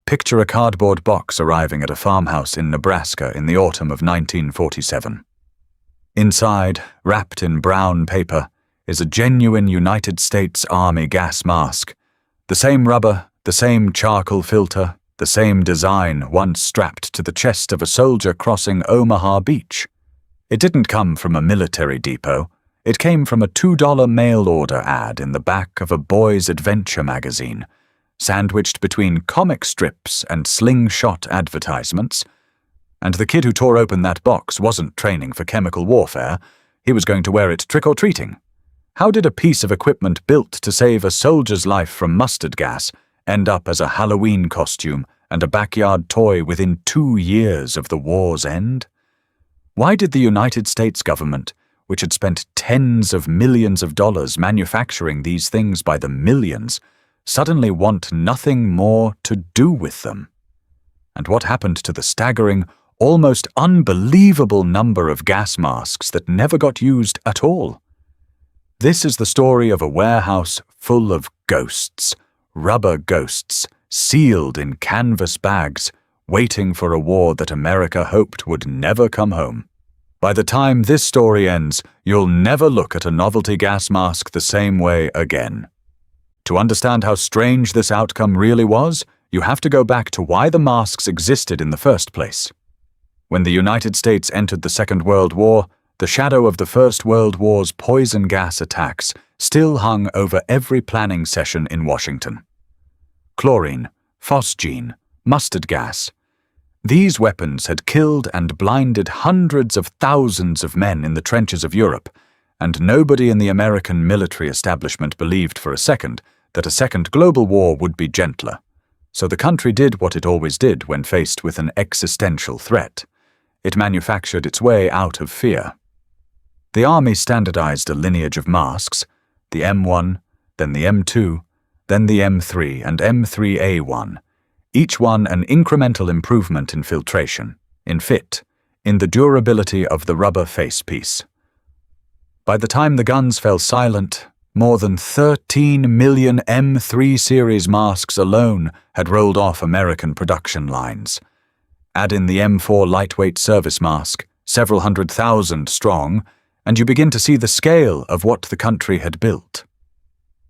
Picture a cardboard box arriving at a farmhouse in Nebraska in the autumn of 1947. Inside, wrapped in brown paper, is a genuine United States Army gas mask. The same rubber, the same charcoal filter, the same design once strapped to the chest of a soldier crossing Omaha Beach. It didn't come from a military depot. It came from a $2 mail-order ad in the back of a boys' adventure magazine, sandwiched between comic strips and slingshot advertisements. And the kid who tore open that box wasn't training for chemical warfare. He was going to wear it trick-or-treating. How did a piece of equipment built to save a soldier's life from mustard gas end up as a Halloween costume and a backyard toy within 2 years of the war's end? Why did the United States government, which had spent tens of millions of dollars manufacturing these things by the millions, suddenly want nothing more to do with them? And what happened to the staggering, almost unbelievable number of gas masks that never got used at all? This is the story of a warehouse full of ghosts, rubber ghosts, sealed in canvas bags, waiting for a war that America hoped would never come home. By the time this story ends, you'll never look at a novelty gas mask the same way again. To understand how strange this outcome really was, you have to go back to why the masks existed in the first place. When the United States entered the Second World War, the shadow of the First World War's poison gas attacks still hung over every planning session in Washington. Chlorine, phosgene, mustard gas. These weapons had killed and blinded hundreds of thousands of men in the trenches of Europe, and nobody in the American military establishment believed for a second that a second global war would be gentler. So the country did what it always did when faced with an existential threat. It manufactured its way out of fear. The Army standardized a lineage of masks, the M1, then the M2, then the M3 and M3A1, each one an incremental improvement in filtration, in fit, in the durability of the rubber facepiece. By the time the guns fell silent, more than 13 million M3 series masks alone had rolled off American production lines. Add in the M4 lightweight service mask, several 100,000 strong, and you begin to see the scale of what the country had built.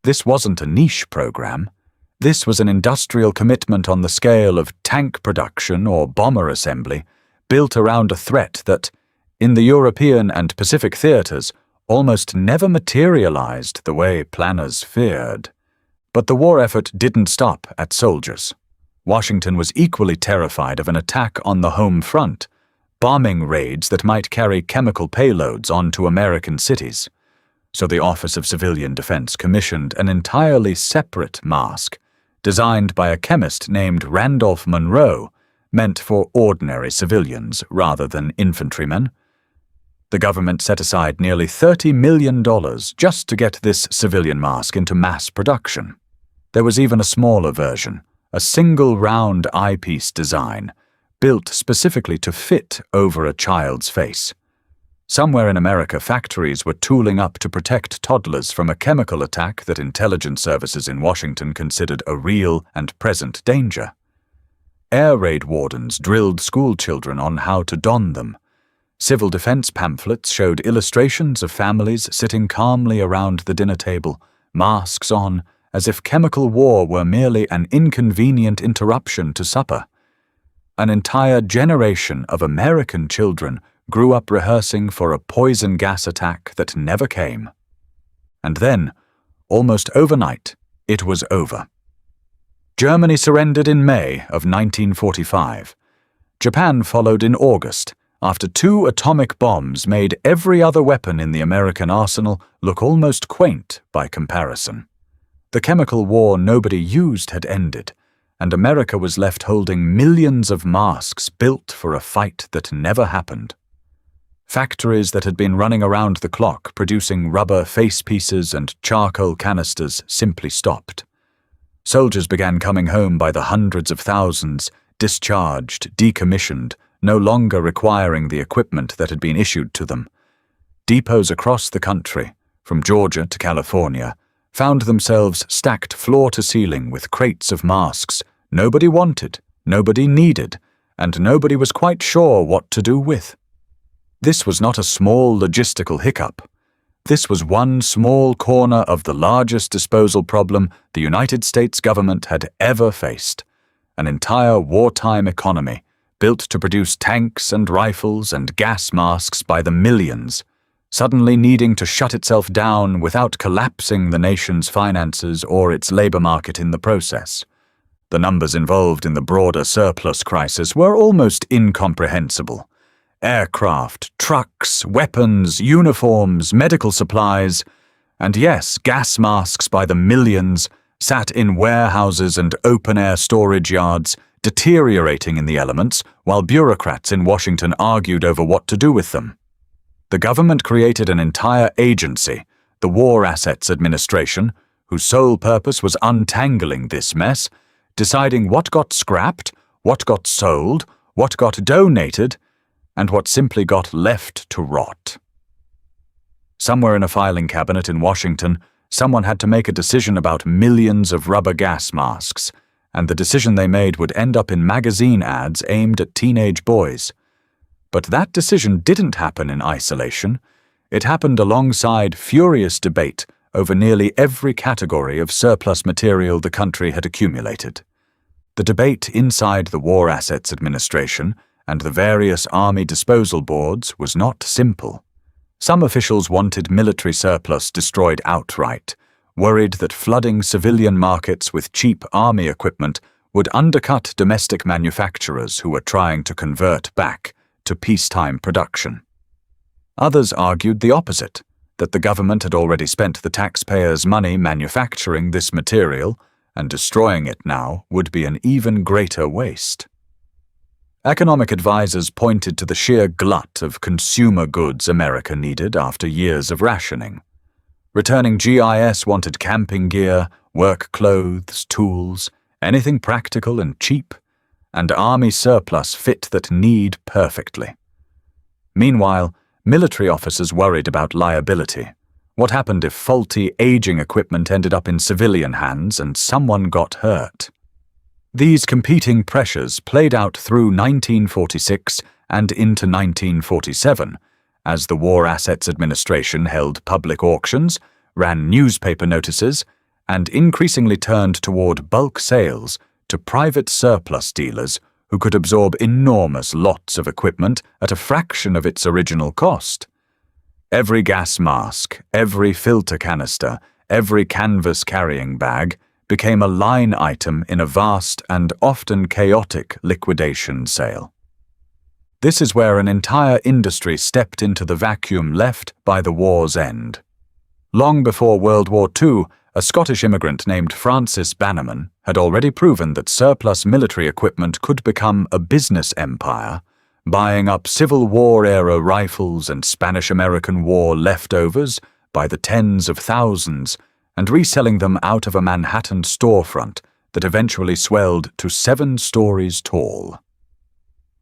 This wasn't a niche program. This was an industrial commitment on the scale of tank production or bomber assembly, built around a threat that, in the European and Pacific theaters, almost never materialized the way planners feared. But the war effort didn't stop at soldiers. Washington was equally terrified of an attack on the home front, bombing raids that might carry chemical payloads onto American cities. So the Office of Civilian Defense commissioned an entirely separate mask, designed by a chemist named Randolph Monroe, meant for ordinary civilians rather than infantrymen. The government set aside nearly $30 million just to get this civilian mask into mass production. There was even a smaller version, a single round eyepiece design, built specifically to fit over a child's face. Somewhere in America, factories were tooling up to protect toddlers from a chemical attack that intelligence services in Washington considered a real and present danger. Air raid wardens drilled schoolchildren on how to don them. Civil defense pamphlets showed illustrations of families sitting calmly around the dinner table, masks on, as if chemical war were merely an inconvenient interruption to supper. An entire generation of American children grew up rehearsing for a poison gas attack that never came. And then, almost overnight, it was over. Germany surrendered in May of 1945. Japan followed in August, after 2 atomic bombs made every other weapon in the American arsenal look almost quaint by comparison. The chemical war nobody used had ended, and America was left holding millions of masks built for a fight that never happened. Factories that had been running around the clock producing rubber facepieces and charcoal canisters simply stopped. Soldiers began coming home by the hundreds of thousands, discharged, decommissioned, no longer requiring the equipment that had been issued to them. Depots across the country, from Georgia to California, found themselves stacked floor to ceiling with crates of masks, nobody wanted, nobody needed, and nobody was quite sure what to do with. This was not a small logistical hiccup. This was one small corner of the largest disposal problem the United States government had ever faced. An entire wartime economy, built to produce tanks and rifles and gas masks by the millions, suddenly needing to shut itself down without collapsing the nation's finances or its labor market in the process. The numbers involved in the broader surplus crisis were almost incomprehensible. Aircraft, trucks, weapons, uniforms, medical supplies, and yes, gas masks by the millions, sat in warehouses and open-air storage yards, deteriorating in the elements, while bureaucrats in Washington argued over what to do with them. The government created an entire agency, the War Assets Administration, whose sole purpose was untangling this mess, deciding what got scrapped, what got sold, what got donated, and what simply got left to rot. Somewhere in a filing cabinet in Washington, someone had to make a decision about millions of rubber gas masks, and the decision they made would end up in magazine ads aimed at teenage boys. But that decision didn't happen in isolation. It happened alongside furious debate over nearly every category of surplus material the country had accumulated. The debate inside the War Assets Administration and the various army disposal boards was not simple. Some officials wanted military surplus destroyed outright, worried that flooding civilian markets with cheap army equipment would undercut domestic manufacturers who were trying to convert back to peacetime production. Others argued the opposite, that the government had already spent the taxpayers' money manufacturing this material, and destroying it now would be an even greater waste. Economic advisers pointed to the sheer glut of consumer goods America needed after years of rationing. Returning GIS wanted camping gear, work clothes, tools, anything practical and cheap, and army surplus fit that need perfectly. Meanwhile, military officers worried about liability. What happened if faulty, aging equipment ended up in civilian hands and someone got hurt? These competing pressures played out through 1946 and into 1947, as the War Assets Administration held public auctions, ran newspaper notices, and increasingly turned toward bulk sales to private surplus dealers who could absorb enormous lots of equipment at a fraction of its original cost. Every gas mask, every filter canister, every canvas carrying bag became a line item in a vast and often chaotic liquidation sale. This is where an entire industry stepped into the vacuum left by the war's end. Long before World War II, a Scottish immigrant named Francis Bannerman had already proven that surplus military equipment could become a business empire, buying up Civil War-era rifles and Spanish-American War leftovers by the tens of thousands, and reselling them out of a Manhattan storefront that eventually swelled to 7 stories tall.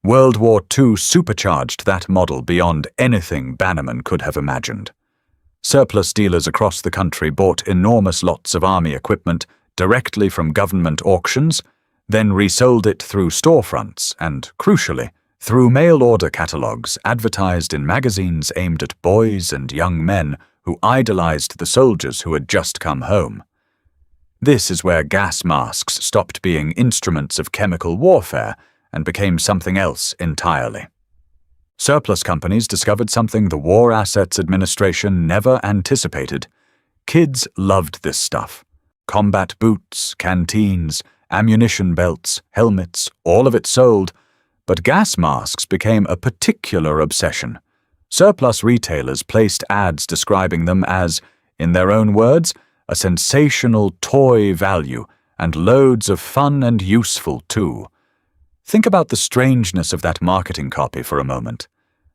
World War II supercharged that model beyond anything Bannerman could have imagined. Surplus dealers across the country bought enormous lots of army equipment directly from government auctions, then resold it through storefronts and, crucially, through mail-order catalogs advertised in magazines aimed at boys and young men who idolized the soldiers who had just come home. This is where gas masks stopped being instruments of chemical warfare and became something else entirely. Surplus companies discovered something the War Assets Administration never anticipated. Kids loved this stuff. Combat boots, canteens, ammunition belts, helmets, all of it sold, but gas masks became a particular obsession. Surplus retailers placed ads describing them as, in their own words, a sensational toy value and loads of fun and useful too. Think about the strangeness of that marketing copy for a moment.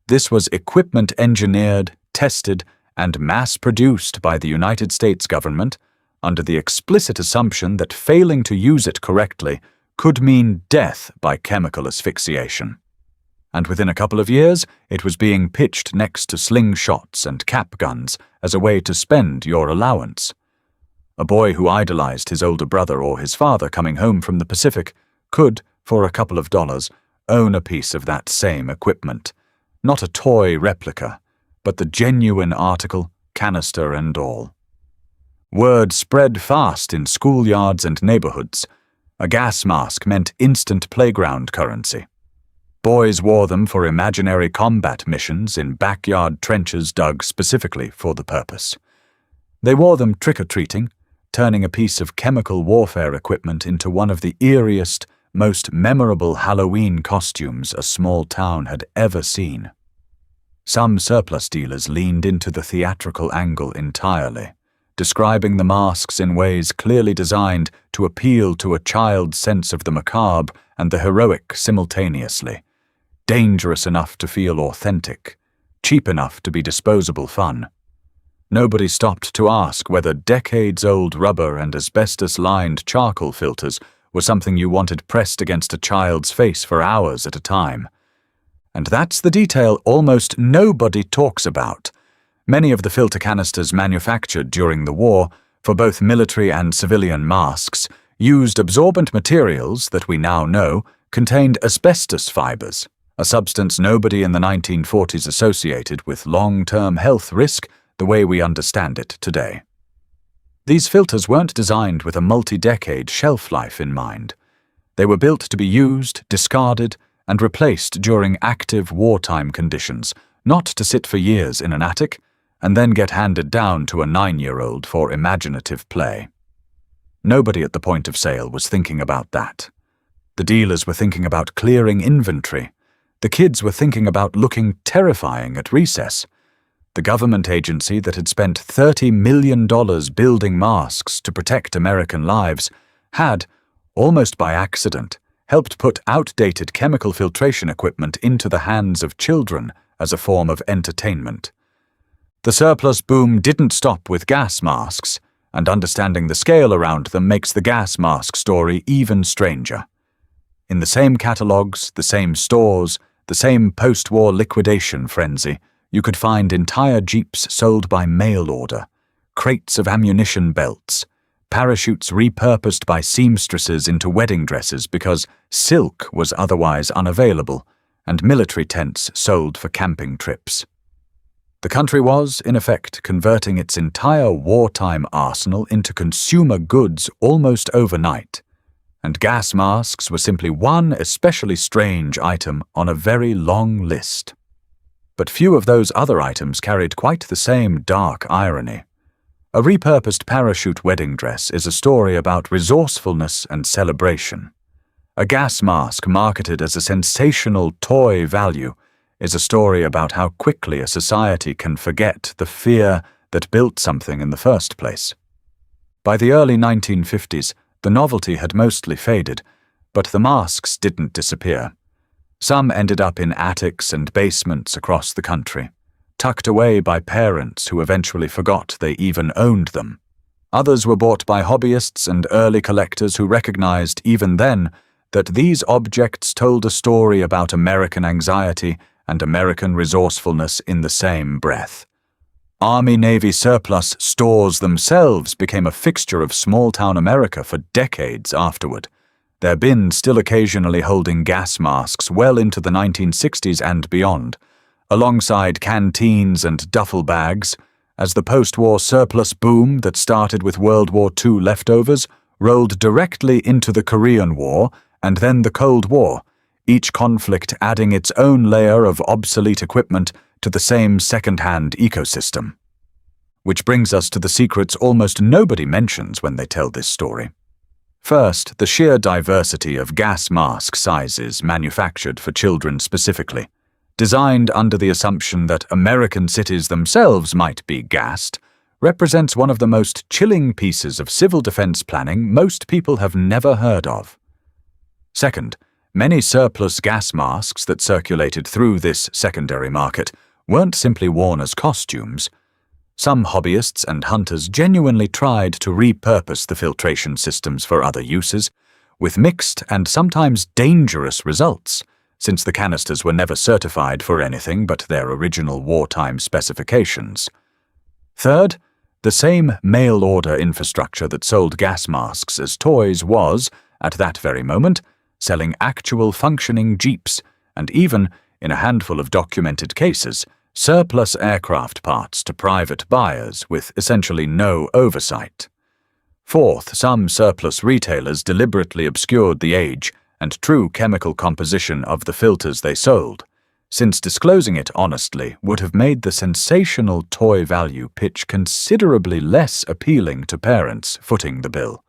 This was equipment engineered, tested, and mass-produced by the United States government under the explicit assumption that failing to use it correctly could mean death by chemical asphyxiation. And within a couple of years, it was being pitched next to slingshots and cap guns as a way to spend your allowance. A boy who idolized his older brother or his father coming home from the Pacific could, for a couple of dollars, own a piece of that same equipment. Not a toy replica, but the genuine article, canister and all. Word spread fast in schoolyards and neighborhoods. A gas mask meant instant playground currency. Boys wore them for imaginary combat missions in backyard trenches dug specifically for the purpose. They wore them trick-or-treating, turning a piece of chemical warfare equipment into one of the eeriest, most memorable Halloween costumes a small town had ever seen. Some surplus dealers leaned into the theatrical angle entirely, describing the masks in ways clearly designed to appeal to a child's sense of the macabre and the heroic simultaneously. Dangerous enough to feel authentic, cheap enough to be disposable fun. Nobody stopped to ask whether decades-old rubber and asbestos-lined charcoal filters were something you wanted pressed against a child's face for hours at a time. And that's the detail almost nobody talks about. Many of the filter canisters manufactured during the war, for both military and civilian masks, used absorbent materials that we now know contained asbestos fibers, a substance nobody in the 1940s associated with long-term health risk the way we understand it today. These filters weren't designed with a multi-decade shelf life in mind. They were built to be used, discarded, and replaced during active wartime conditions, not to sit for years in an attic, and then get handed down to a 9-year-old for imaginative play. Nobody at the point of sale was thinking about that. The dealers were thinking about clearing inventory. The kids were thinking about looking terrifying at recess. The government agency that had spent $30 million building masks to protect American lives had, almost by accident, helped put outdated chemical filtration equipment into the hands of children as a form of entertainment. The surplus boom didn't stop with gas masks, and understanding the scale around them makes the gas mask story even stranger. In the same catalogues, the same stores, the same post-war liquidation frenzy, you could find entire jeeps sold by mail order, crates of ammunition belts, parachutes repurposed by seamstresses into wedding dresses because silk was otherwise unavailable, and military tents sold for camping trips. The country was, in effect, converting its entire wartime arsenal into consumer goods almost overnight, and gas masks were simply one especially strange item on a very long list. But few of those other items carried quite the same dark irony. A repurposed parachute wedding dress is a story about resourcefulness and celebration. A gas mask marketed as a sensational toy value is a story about how quickly a society can forget the fear that built something in the first place. By the early 1950s, the novelty had mostly faded, but the masks didn't disappear. Some ended up in attics and basements across the country, tucked away by parents who eventually forgot they even owned them. Others were bought by hobbyists and early collectors who recognized even then that these objects told a story about American anxiety and American resourcefulness in the same breath. Army-Navy surplus stores themselves became a fixture of small-town America for decades afterward, their bins still occasionally holding gas masks well into the 1960s and beyond, alongside canteens and duffel bags, as the post-war surplus boom that started with World War II leftovers rolled directly into the Korean War and then the Cold War, each conflict adding its own layer of obsolete equipment to the same second-hand ecosystem. Which brings us to the secrets almost nobody mentions when they tell this story. First, the sheer diversity of gas mask sizes manufactured for children specifically, designed under the assumption that American cities themselves might be gassed, represents one of the most chilling pieces of civil defense planning most people have never heard of. Second, many surplus gas masks that circulated through this secondary market weren't simply worn as costumes. Some hobbyists and hunters genuinely tried to repurpose the filtration systems for other uses, with mixed and sometimes dangerous results, since the canisters were never certified for anything but their original wartime specifications. Third, the same mail-order infrastructure that sold gas masks as toys was, at that very moment, selling actual functioning jeeps, and even, in a handful of documented cases, surplus aircraft parts to private buyers with essentially no oversight. Fourth, some surplus retailers deliberately obscured the age and true chemical composition of the filters they sold, since disclosing it honestly would have made the sensational toy value pitch considerably less appealing to parents footing the bill.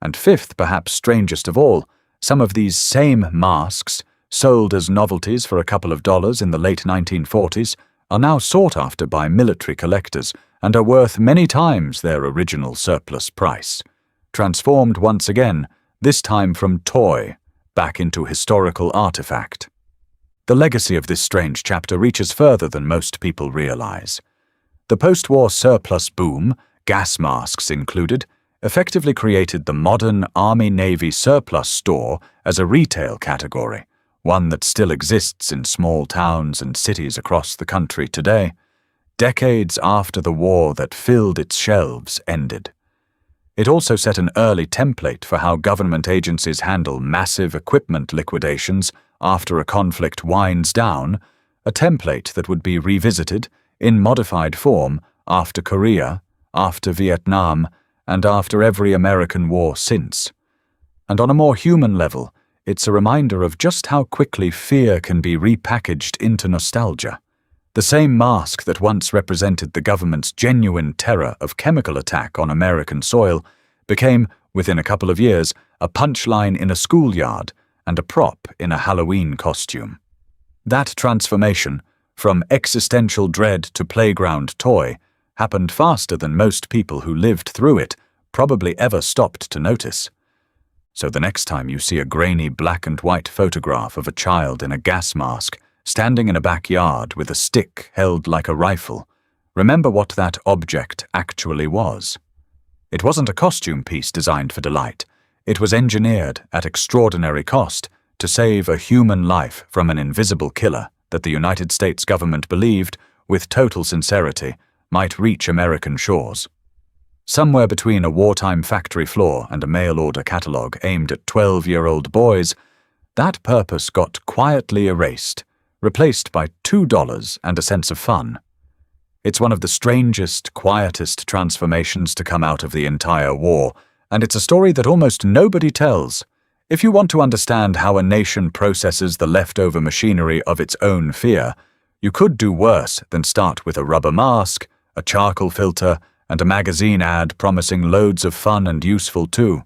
And fifth, perhaps strangest of all, some of these same masks, sold as novelties for a couple of dollars in the late 1940s, are now sought after by military collectors and are worth many times their original surplus price, transformed once again, this time from toy, back into historical artifact. The legacy of this strange chapter reaches further than most people realize. The post-war surplus boom, gas masks included, effectively created the modern Army-Navy surplus store as a retail category, one that still exists in small towns and cities across the country today, decades after the war that filled its shelves ended. It also set an early template for how government agencies handle massive equipment liquidations after a conflict winds down, a template that would be revisited in modified form after Korea, after Vietnam, and after every American war since. And on a more human level, it's a reminder of just how quickly fear can be repackaged into nostalgia. The same mask that once represented the government's genuine terror of chemical attack on American soil became, within a couple of years, a punchline in a schoolyard and a prop in a Halloween costume. That transformation, from existential dread to playground toy, happened faster than most people who lived through it probably ever stopped to notice. So the next time you see a grainy black and white photograph of a child in a gas mask standing in a backyard with a stick held like a rifle, remember what that object actually was. It wasn't a costume piece designed for delight. It was engineered at extraordinary cost to save a human life from an invisible killer that the United States government believed, with total sincerity, might reach American shores. Somewhere between a wartime factory floor and a mail-order catalog aimed at 12-year-old boys, that purpose got quietly erased, replaced by $2 and a sense of fun. It's one of the strangest, quietest transformations to come out of the entire war, and it's a story that almost nobody tells. If you want to understand how a nation processes the leftover machinery of its own fear, you could do worse than start with a rubber mask, a charcoal filter, and a magazine ad promising loads of fun and useful too.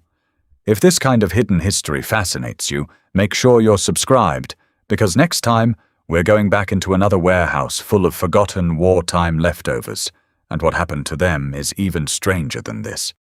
If this kind of hidden history fascinates you, make sure you're subscribed, because next time we're going back into another warehouse full of forgotten wartime leftovers, and what happened to them is even stranger than this.